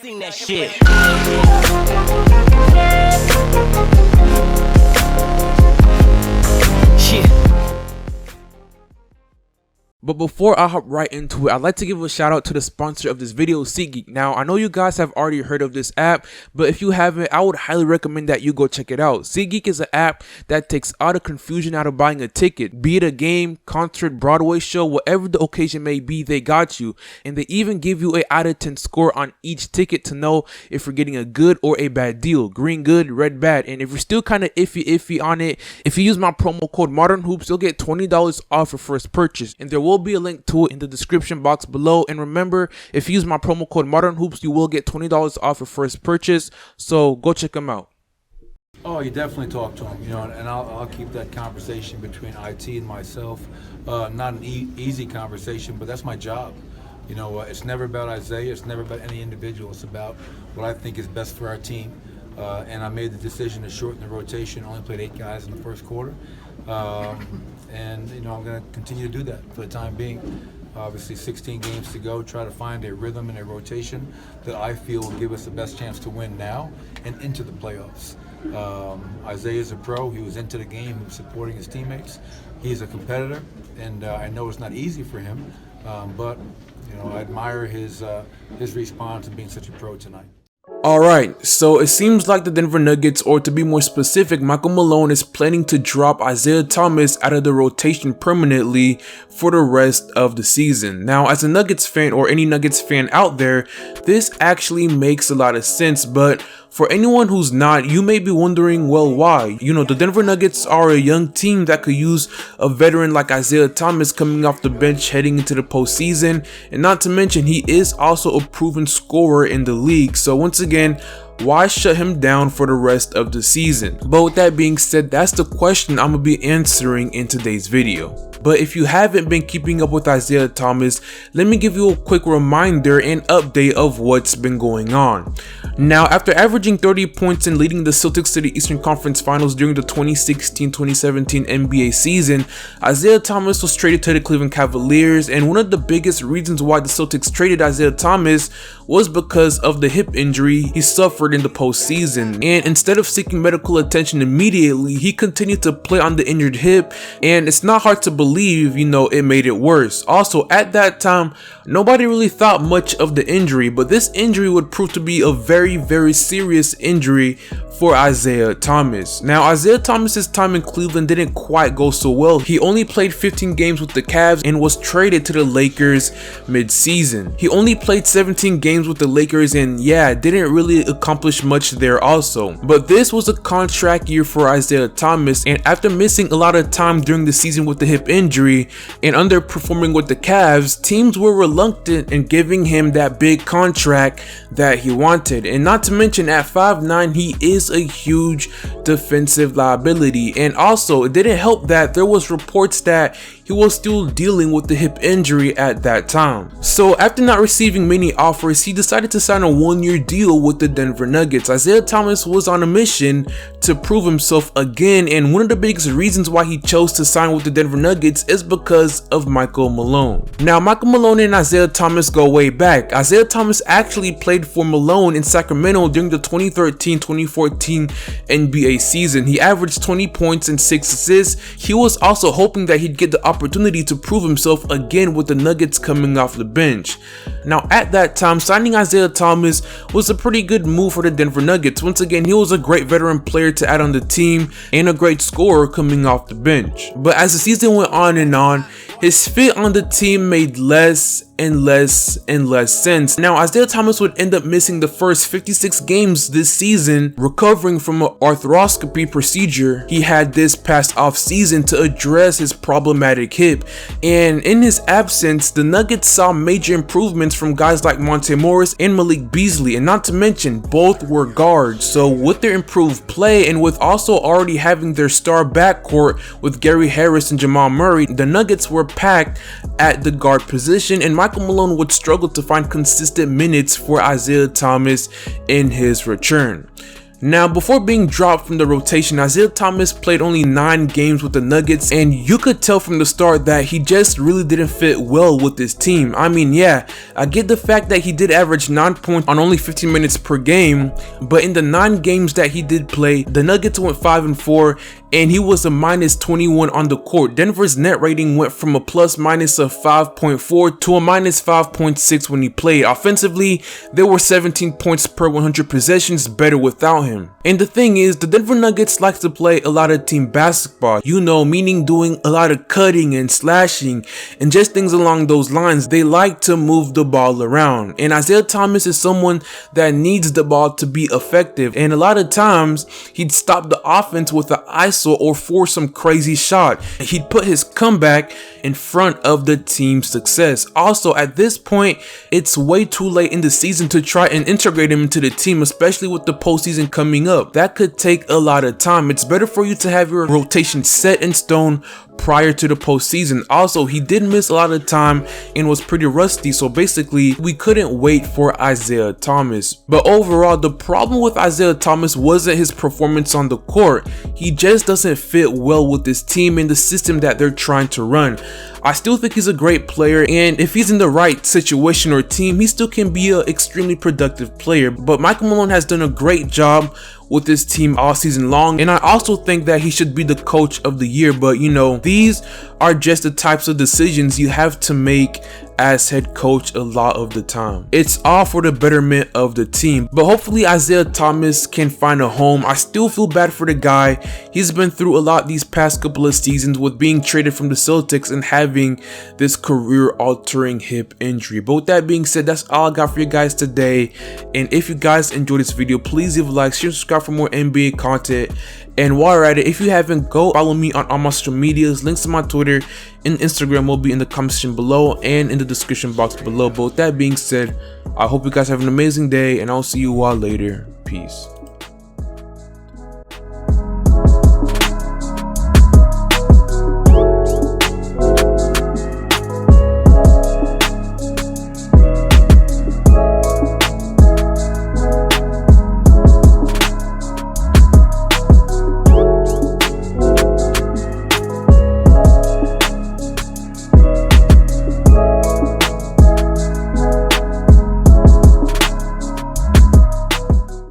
Seen that shit. But before I hop right into it, I'd like to give a shout out to the sponsor of this video, SeatGeek. Now, I know you guys have already heard of this app, but if you haven't, I would highly recommend that you go check it out. SeatGeek is an app that takes all the confusion out of buying a ticket. Be it a game, concert, Broadway show, whatever the occasion may be, they got you. And they even give you a out of 10 score on each ticket to know if you're getting a good or a bad deal. Green good, red bad. And if you're still kind of iffy on it, if you use my promo code ModernHoops, you'll get $20 off your first purchase. And there will be a link to it in the description box below. And remember, if you use my promo code ModernHoops, you will get $20 off your first purchase. So go check them out. Oh, you definitely talk to him, and I'll keep that conversation between IT and myself. Not an easy conversation, but that's my job. It's never about Isaiah. It's never about any individual. It's about what I think is best for our team. And I made the decision to shorten the rotation. Only played 8 guys in the first quarter. And I'm going to continue to do that for the time being. Obviously 16 games to go, try to find a rhythm and a rotation that I feel will give us the best chance to win now and into the playoffs. Isaiah's a pro. He was into the game, he was supporting his teammates. He's a competitor, and I know it's not easy for him, but I admire his response and being such a pro tonight. Alright, so it seems like the Denver Nuggets, or to be more specific, Michael Malone is planning to drop Isaiah Thomas out of the rotation permanently for the rest of the season. Now, as a Nuggets fan or any Nuggets fan out there, this actually makes a lot of sense, but for anyone who's not, you may be wondering, well, why? The Denver Nuggets are a young team that could use a veteran like Isaiah Thomas coming off the bench heading into the postseason, and not to mention he is also a proven scorer in the league. So once again, why shut him down for the rest of the season? But with that being said, that's the question I'm going to be answering in today's video. But if you haven't been keeping up with Isaiah Thomas, let me give you a quick reminder and update of what's been going on. Now, after averaging 30 points and leading the Celtics to the Eastern Conference Finals during the 2016-2017 NBA season, Isaiah Thomas was traded to the Cleveland Cavaliers, and one of the biggest reasons why the Celtics traded Isaiah Thomas was because of the hip injury he suffered in the postseason. And instead of seeking medical attention immediately, he continued to play on the injured hip, and it's not hard to believe, it made it worse. Also, at that time, nobody really thought much of the injury, but this injury would prove to be a very, very serious injury for Isaiah Thomas. Now, Isaiah Thomas's time in Cleveland didn't quite go so well. He only played 15 games with the Cavs and was traded to the Lakers mid-season. He only played 17 games with the Lakers and didn't really accomplish much there also. But this was a contract year for Isaiah Thomas, and after missing a lot of time during the season with the hip injury and underperforming with the Cavs, teams were reluctant in giving him that big contract that he wanted. And not to mention, at 5'9", he is a huge defensive liability. And also, it didn't help that there was reports that he was still dealing with the hip injury at that time. So after not receiving many offers, he decided to sign a 1-year deal with the Denver Nuggets. Isaiah Thomas was on a mission to prove himself again, and one of the biggest reasons why he chose to sign with the Denver Nuggets is because of Michael Malone. Now, Michael Malone and Isaiah Thomas go way back. Isaiah Thomas actually played for Malone in Sacramento during the 2013-2014 NBA season. He averaged 20 points and 6 assists. He was also hoping that he'd get the opportunity to prove himself again with the Nuggets coming off the bench. Now, at that time, signing Isaiah Thomas was a pretty good move for the Denver Nuggets. Once again, he was a great veteran player to add on the team and a great scorer coming off the bench. But as the season went on and on, his fit on the team made less and less sense. Now, Isaiah Thomas would end up missing the first 56 games this season, recovering from an arthroscopy procedure he had this past off season to address his problematic hip. And in his absence, the Nuggets saw major improvements from guys like Monte Morris and Malik Beasley, and not to mention both were guards. So with their improved play and with also already having their star backcourt with Gary Harris and Jamal Murray, the Nuggets were packed at the guard position, and Michael Malone would struggle to find consistent minutes for Isaiah Thomas in his return. Now, before being dropped from the rotation, Isaiah Thomas played only 9 games with the Nuggets, and you could tell from the start that he just really didn't fit well with this team. I mean, yeah, I get the fact that he did average 9 points on only 15 minutes per game, but in the 9 games that he did play, the Nuggets went 5-4, and he was a minus 21 on the court. Denver's net rating went from a plus minus of 5.4 to a minus 5.6 when he played. Offensively, there were 17 points per 100 possessions better without him. And the thing is, the Denver Nuggets like to play a lot of team basketball, you know, meaning doing a lot of cutting and slashing and just things along those lines. They like to move the ball around, and Isaiah Thomas is someone that needs the ball to be effective, and a lot of times he'd stop the offense with an ISO or force some crazy shot. He'd put his comeback in front of the team's success. Also, at this point, it's way too late in the season to try and integrate him into the team, especially with the postseason coming up. That could take a lot of time. It's better for you to have your rotation set in stone prior to the postseason. Also, he did miss a lot of time and was pretty rusty, so basically we couldn't wait for Isaiah Thomas. But overall, the problem with Isaiah Thomas wasn't his performance on the court. He just doesn't fit well with this team and the system that they're trying to run. I still think he's a great player, and if he's in the right situation or team, he still can be an extremely productive player. But Michael Malone has done a great job with this team all season long, and I also think that he should be the coach of the year. But you know, these are just the types of decisions you have to make as head coach a lot of the time. It's all for the betterment of the team, but hopefully Isaiah Thomas can find a home. I still feel bad for the guy. He's been through a lot these past couple of seasons with being traded from the Celtics and having this career-altering hip injury. But with that being said, that's all I got for you guys today, and if you guys enjoyed this video, please leave a like, share, subscribe for more NBA content. And while you're at it, if you haven't, go follow me on all my social medias. Links to my Twitter and Instagram will be in the comment section below and in the description box below. But with that being said, I hope you guys have an amazing day, and I'll see you all later. Peace.